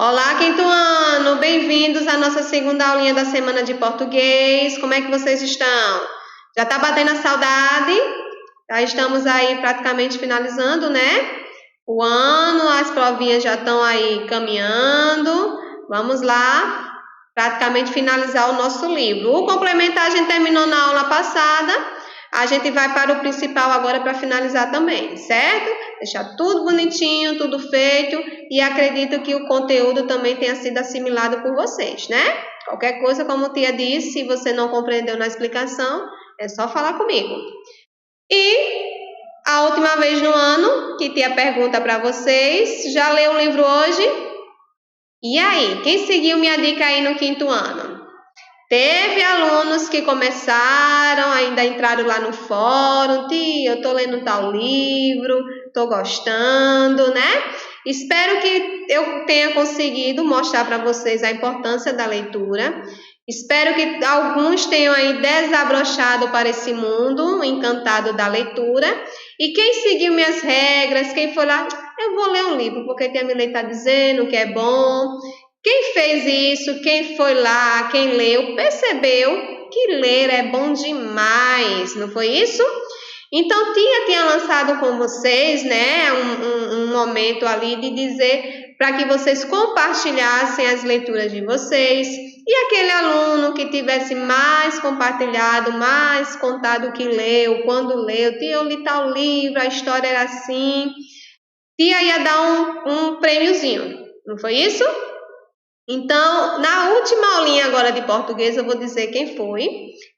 Olá, quinto ano! Bem-vindos à nossa segunda aulinha da semana de português. Como é que vocês estão? Já tá batendo a saudade? Já estamos aí praticamente finalizando, né? O ano, as provinhas já estão aí caminhando. Vamos lá, praticamente finalizar o nosso livro. O complementar a gente terminou na aula passada. A gente vai para o principal agora para finalizar também, certo? Deixar tudo bonitinho, tudo feito e acredito que o conteúdo também tenha sido assimilado por vocês, né? Qualquer coisa, como a tia disse, se você não compreendeu na explicação, é só falar comigo. E a última vez no ano que tia pergunta para vocês, já leu o livro hoje? E aí, quem seguiu minha dica aí no quinto ano? Teve alunos que começaram, ainda entraram lá no fórum, tia, eu tô lendo tal livro, tô gostando, né? Espero que eu tenha conseguido mostrar para vocês a importância da leitura. Espero que alguns tenham aí desabrochado para esse mundo encantado da leitura. E quem seguiu minhas regras, quem foi lá, eu vou ler um livro, porque a tia Milene está dizendo que é bom. Quem fez isso, quem foi lá, quem leu, percebeu que ler é bom demais, não foi isso? Então, tia tinha lançado com vocês, né, um momento ali de dizer para que vocês compartilhassem as leituras de vocês e aquele aluno que tivesse mais compartilhado, mais contado o que leu, quando leu, tia, eu li tal livro, a história era assim, tia ia dar um prêmiozinho, não foi isso? Então, na última aulinha agora de português, eu vou dizer quem foi.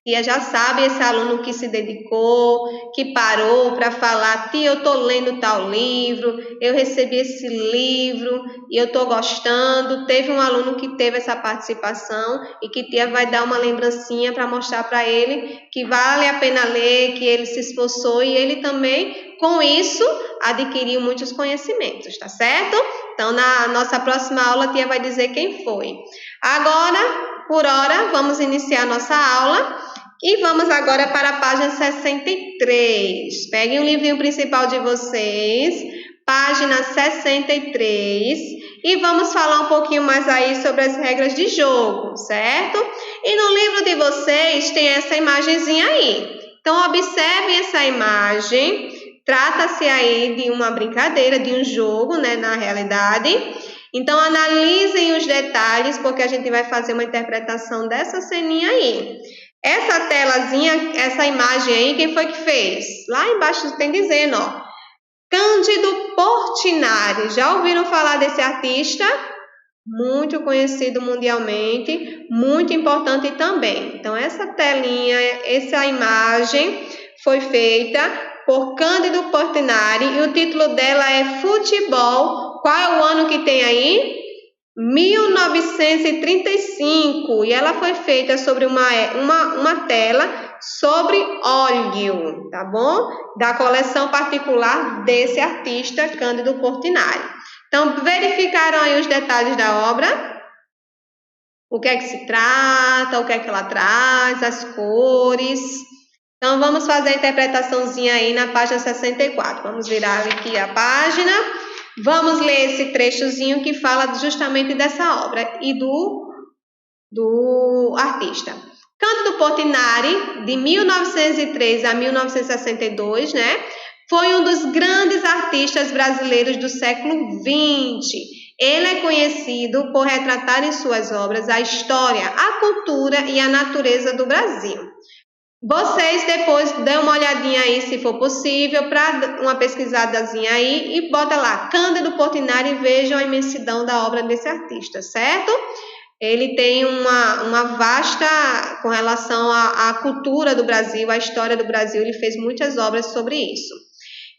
Tia já sabe, esse aluno que se dedicou, que parou para falar, tia, eu estou lendo tal livro, eu recebi esse livro e eu estou gostando. Teve um aluno que teve essa participação e que tia vai dar uma lembrancinha para mostrar para ele que vale a pena ler, que ele se esforçou e ele também, com isso, adquiriu muitos conhecimentos, tá certo? Então, na nossa próxima aula, a tia vai dizer quem foi. Agora, por hora, vamos iniciar nossa aula e vamos agora para a página 63. Peguem o livrinho principal de vocês, página 63, e vamos falar um pouquinho mais aí sobre as regras de jogo, certo? E no livro de vocês tem essa imagenzinha aí. Então, observem essa imagem. Trata-se aí de uma brincadeira, de um jogo, né, na realidade. Então, analisem os detalhes, porque a gente vai fazer uma interpretação dessa ceninha aí. Essa telazinha, essa imagem aí, quem foi que fez? Lá embaixo tem dizendo, ó, Cândido Portinari. Já ouviram falar desse artista? Muito conhecido mundialmente, muito importante também. Então, essa telinha, essa imagem foi feita por Cândido Portinari e o título dela é Futebol. Qual é o ano que tem aí? 1935. E ela foi feita sobre uma tela sobre óleo, tá bom? Da coleção particular desse artista, Cândido Portinari. Então, verificaram aí os detalhes da obra? O que é que se trata, o que é que ela traz, as cores. Então, vamos fazer a interpretaçãozinha aí na página 64. Vamos virar aqui a página. Vamos ler esse trechozinho que fala justamente dessa obra e do artista. Cândido Portinari, de 1903 a 1962, né? Foi um dos grandes artistas brasileiros do século XX. Ele é conhecido por retratar em suas obras a história, a cultura e a natureza do Brasil. Vocês depois dêem uma olhadinha aí, se for possível, para uma pesquisadazinha aí e bota lá, Cândido Portinari, e vejam a imensidão da obra desse artista, certo? Ele tem uma vasta, com relação à cultura do Brasil, à história do Brasil, ele fez muitas obras sobre isso.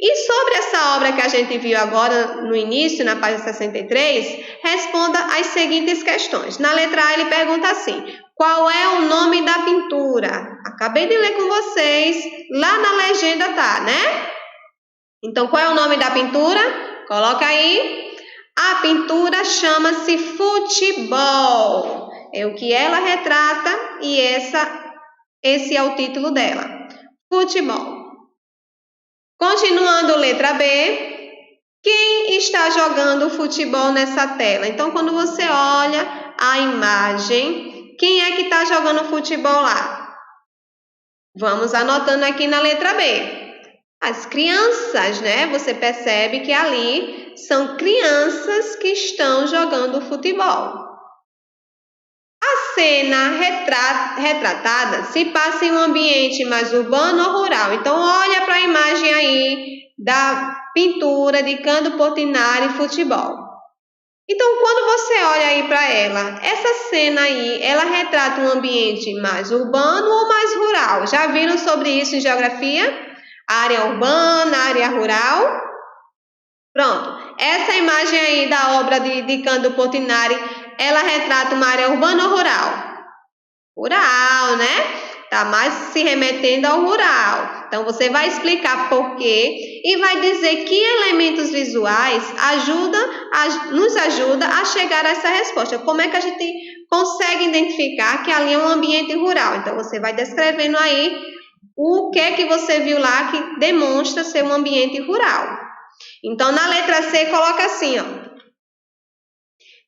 E sobre essa obra que a gente viu agora no início, na página 63, responda as seguintes questões. Na letra A ele pergunta assim, qual é o nome da pintura? Acabei de ler com vocês, lá na legenda tá, né? Então, qual é o nome da pintura? Coloca aí. A pintura chama-se Futebol. É o que ela retrata e esse é o título dela. Futebol. Continuando, letra B. Quem está jogando futebol nessa tela? Então, quando você olha a imagem, quem é que está jogando futebol lá? Vamos anotando aqui na letra B. As crianças, né? Você percebe que ali são crianças que estão jogando futebol. A cena retratada se passa em um ambiente mais urbano ou rural. Então, olha para a imagem aí da pintura de Cândido Portinari Futebol. Então, quando você olha aí para ela, essa cena aí, ela retrata um ambiente mais urbano ou mais rural? Já viram sobre isso em geografia? Área urbana, área rural? Pronto. Essa imagem aí da obra de Cândido Portinari, ela retrata uma área urbana ou rural? Rural, né? Tá mais se remetendo ao rural. Então, você vai explicar por quê e vai dizer que elementos visuais nos ajudam a chegar a essa resposta. Como é que a gente consegue identificar que ali é um ambiente rural? Então, você vai descrevendo aí o que é que você viu lá que demonstra ser um ambiente rural. Então, na letra C, coloca assim, ó.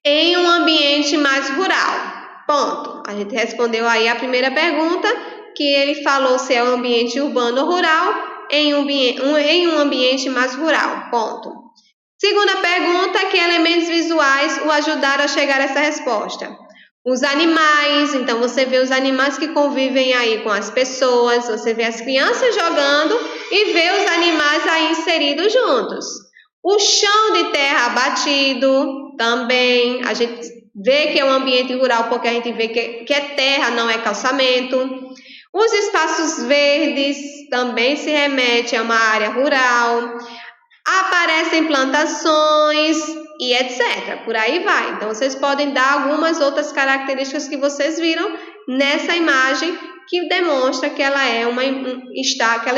Em um ambiente mais rural. Ponto. A gente respondeu aí a primeira pergunta, que ele falou se é um ambiente urbano ou rural, em um ambiente mais rural. Ponto. Segunda pergunta, que elementos visuais o ajudaram a chegar a essa resposta? Os animais, então você vê os animais que convivem aí com as pessoas, você vê as crianças jogando e vê os animais aí inseridos juntos. O chão de terra batido também, a gente vê que é um ambiente rural porque a gente vê que é terra, não é calçamento. Os espaços verdes também se remete a uma área rural. Aparecem plantações e etc. Por aí vai. Então, vocês podem dar algumas outras características que vocês viram nessa imagem que demonstra que ela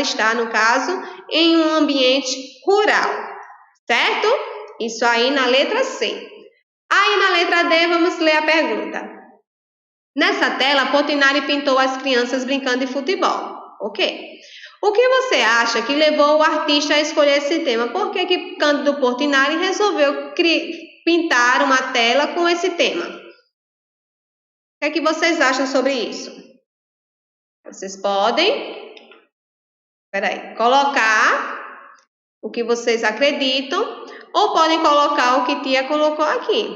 está, no caso, em um ambiente rural. Certo? Isso aí na letra C. Aí na letra D, vamos ler a pergunta. Nessa tela, Portinari pintou as crianças brincando de futebol. Ok. O que você acha que levou o artista a escolher esse tema? Por que Cândido Portinari resolveu pintar uma tela com esse tema? O que é que vocês acham sobre isso? Vocês podem colocar o que vocês acreditam ou podem colocar o que Tia colocou aqui.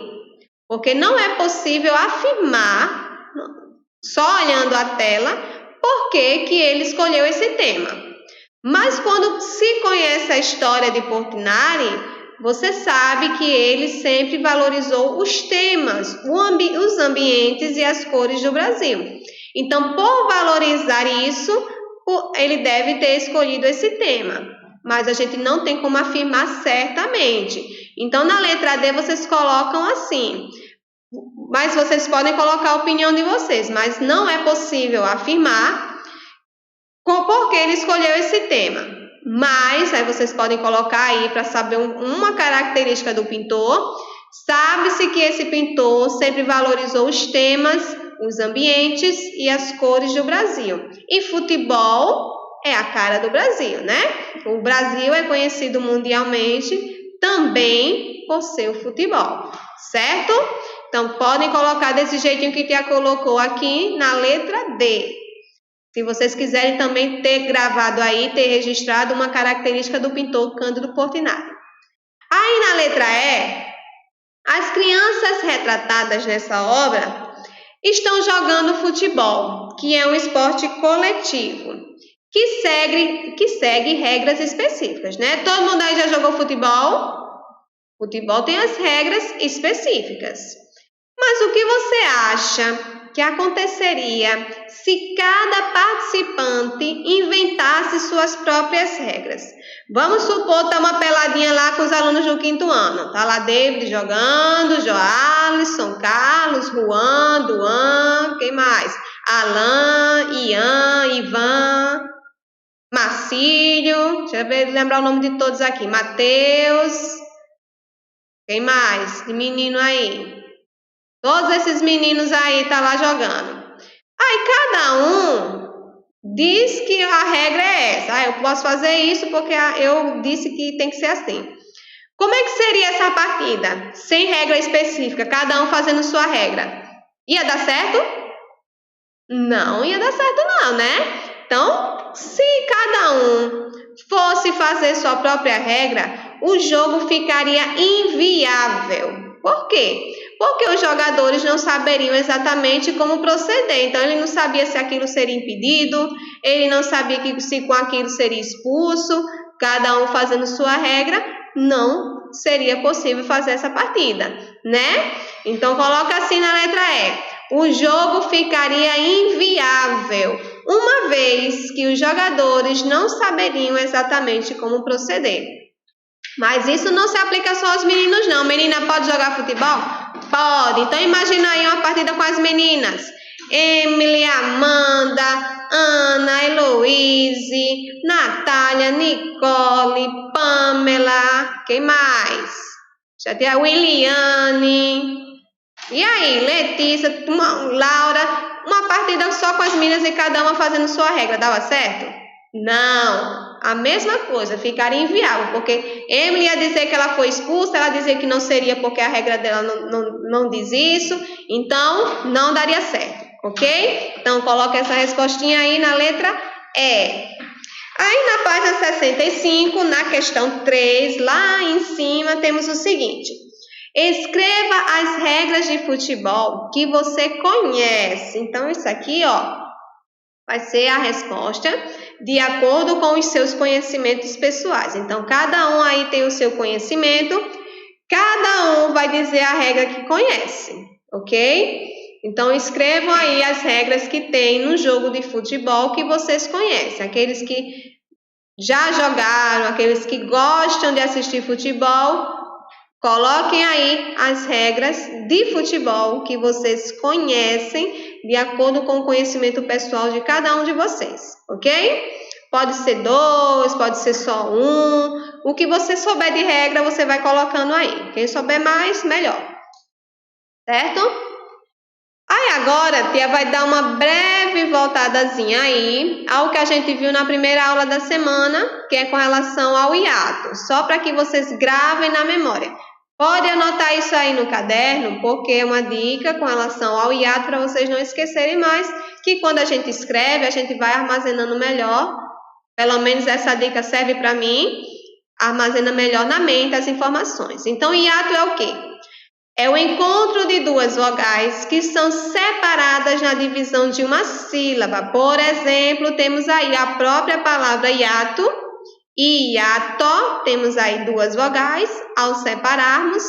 Porque não é possível afirmar, só olhando a tela, por que ele escolheu esse tema. Mas quando se conhece a história de Portinari, você sabe que ele sempre valorizou os temas, os ambientes e as cores do Brasil. Então, por valorizar isso, ele deve ter escolhido esse tema. Mas a gente não tem como afirmar certamente. Então, na letra D, vocês colocam assim. Mas vocês podem colocar a opinião de vocês, mas não é possível afirmar por que ele escolheu esse tema. Mas aí vocês podem colocar aí para saber uma característica do pintor. Sabe-se que esse pintor sempre valorizou os temas, os ambientes e as cores do Brasil. E futebol é a cara do Brasil, né? O Brasil é conhecido mundialmente também por seu futebol, certo? Então, podem colocar desse jeitinho que Tia colocou aqui na letra D. Se vocês quiserem também ter gravado aí, ter registrado uma característica do pintor Cândido Portinari. Aí, na letra E, as crianças retratadas nessa obra estão jogando futebol, que é um esporte coletivo, que segue regras específicas, né? Todo mundo aí já jogou futebol? Futebol tem as regras específicas. Mas o que você acha que aconteceria se cada participante inventasse suas próprias regras? Vamos supor, tá uma peladinha lá com os alunos do 5º ano. Tá lá David jogando, Joalisson, Carlos, Juan, Duan, quem mais? Alan, Ian, Ivan, Marcílio, deixa eu ver, lembrar o nome de todos aqui. Mateus, quem mais? De menino aí. Todos esses meninos aí tá lá jogando. Aí cada um diz que a regra é essa. Eu posso fazer isso porque eu disse que tem que ser assim. Como é que seria essa partida? Sem regra específica, cada um fazendo sua regra. Ia dar certo? Não ia dar certo não, né? Então, se cada um fosse fazer sua própria regra, o jogo ficaria inviável. Por quê? Porque os jogadores não saberiam exatamente como proceder. Então, ele não sabia se aquilo seria impedido, ele não sabia se com aquilo seria expulso. Cada um fazendo sua regra, não seria possível fazer essa partida, né? Então, coloca assim na letra E. O jogo ficaria inviável, uma vez que os jogadores não saberiam exatamente como proceder. Mas isso não se aplica só aos meninos, não. Menina pode jogar futebol? Pode. Então, imagina aí uma partida com as meninas. Emily, Amanda, Ana, Heloíse, Natália, Nicole, Pamela, quem mais? Já tem a Williane. E aí, Letícia, Laura, uma partida só com as meninas e cada uma fazendo sua regra, dava certo? Não, a mesma coisa, ficaria inviável, porque Emily ia dizer que ela foi expulsa, ela dizia que não seria porque a regra dela não diz isso, então não daria certo, ok? Então, coloca essa respostinha aí na letra E. Aí, na página 65, na questão 3, lá em cima, temos o seguinte. Escreva as regras de futebol que você conhece. Então, isso aqui, vai ser a resposta de acordo com os seus conhecimentos pessoais. Então, cada um aí tem o seu conhecimento, cada um vai dizer a regra que conhece, ok? Então, escrevam aí as regras que tem no jogo de futebol que vocês conhecem. Aqueles que já jogaram, aqueles que gostam de assistir futebol, coloquem aí as regras de futebol que vocês conhecem de acordo com o conhecimento pessoal de cada um de vocês, ok? Pode ser 2, pode ser só 1. O que você souber de regra, você vai colocando aí. Quem souber mais, melhor. Certo? Aí agora, a tia vai dar uma breve voltadazinha aí ao que a gente viu na primeira aula da semana, que é com relação ao hiato, só para que vocês gravem na memória. Pode anotar isso aí no caderno, porque é uma dica com relação ao hiato para vocês não esquecerem mais, que quando a gente escreve, a gente vai armazenando melhor. Pelo menos essa dica serve para mim, armazena melhor na mente as informações. Então, hiato é o quê? É o encontro de duas vogais que são separadas na divisão de uma sílaba. Por exemplo, temos aí a própria palavra hiato e hiato. Temos aí duas vogais. Ao separarmos,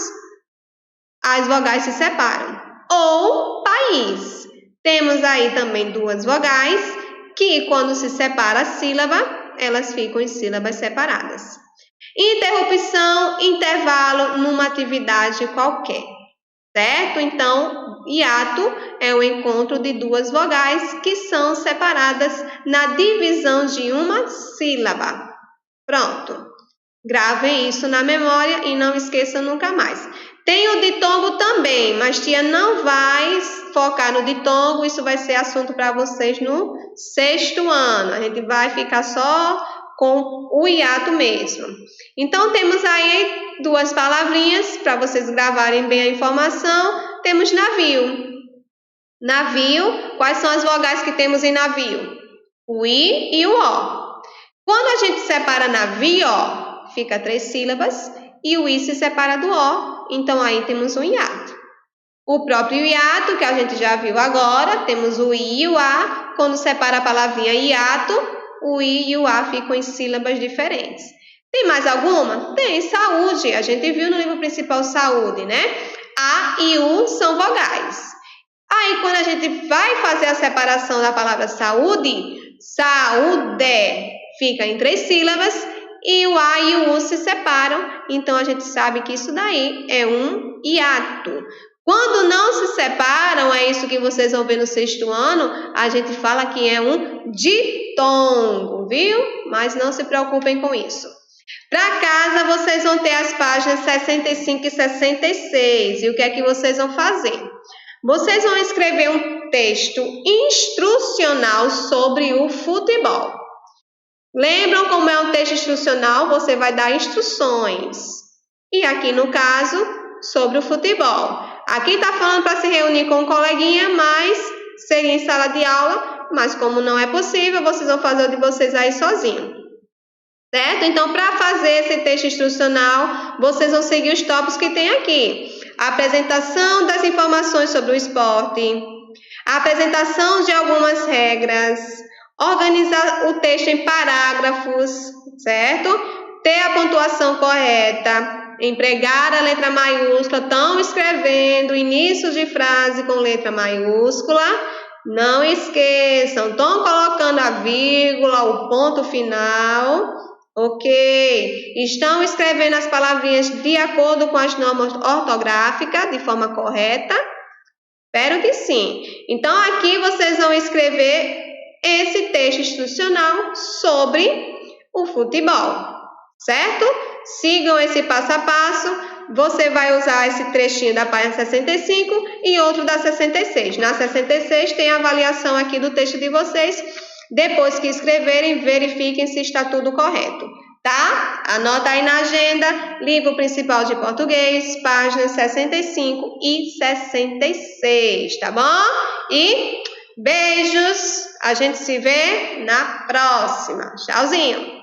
as vogais se separam. Ou país. Temos aí também duas vogais que, quando se separa a sílaba, elas ficam em sílabas separadas. Interrupção, intervalo numa atividade qualquer. Certo? Então, hiato é o encontro de duas vogais que são separadas na divisão de uma sílaba. Pronto. Gravem isso na memória e não esqueçam nunca mais. Tem o ditongo também, mas tia não vai focar no ditongo, isso vai ser assunto para vocês no 6º ano. A gente vai ficar só com o hiato mesmo. Então, temos aí duas palavrinhas para vocês gravarem bem a informação. Temos navio. Navio, quais são as vogais que temos em navio? O I e o O. Quando a gente separa navio, fica 3 sílabas e o I se separa do O, então aí temos um hiato. O próprio hiato, que a gente já viu agora, temos o I e o A. Quando separa a palavrinha hiato, o I e o A ficam em sílabas diferentes. Tem mais alguma? Tem, saúde. A gente viu no livro principal saúde, né? A e U são vogais. Aí, quando a gente vai fazer a separação da palavra saúde, saúde fica em 3 sílabas e o A e o U se separam. Então, a gente sabe que isso daí é um hiato. Quando não se separam, é isso que vocês vão ver no 6º ano, a gente fala que é um ditongo, viu? Mas não se preocupem com isso. Para casa, vocês vão ter as páginas 65 e 66. E o que é que vocês vão fazer? Vocês vão escrever um texto instrucional sobre o futebol. Lembram como é um texto instrucional? Você vai dar instruções. e aqui no caso, sobre o futebol. Aqui está falando para se reunir com um coleguinha, mas seria em sala de aula, mas como não é possível, vocês vão fazer o de vocês aí sozinho. Certo? Então, para fazer esse texto instrucional, vocês vão seguir os tópicos que tem aqui. A apresentação das informações sobre o esporte, a apresentação de algumas regras, organizar o texto em parágrafos, certo? Ter a pontuação correta, empregar a letra maiúscula, estão escrevendo início de frase com letra maiúscula, não esqueçam, estão colocando a vírgula, o ponto final, ok? Estão escrevendo as palavrinhas de acordo com as normas ortográficas, de forma correta? Espero que sim. Então, aqui vocês vão escrever esse texto instrucional sobre o futebol, certo? Sigam esse passo a passo. Você vai usar esse trechinho da página 65 e outro da 66. Na 66 tem a avaliação aqui do texto de vocês. Depois que escreverem, verifiquem se está tudo correto, tá? Anota aí na agenda, livro principal de português, páginas 65 e 66, tá bom? E beijos, a gente se vê na próxima. Tchauzinho!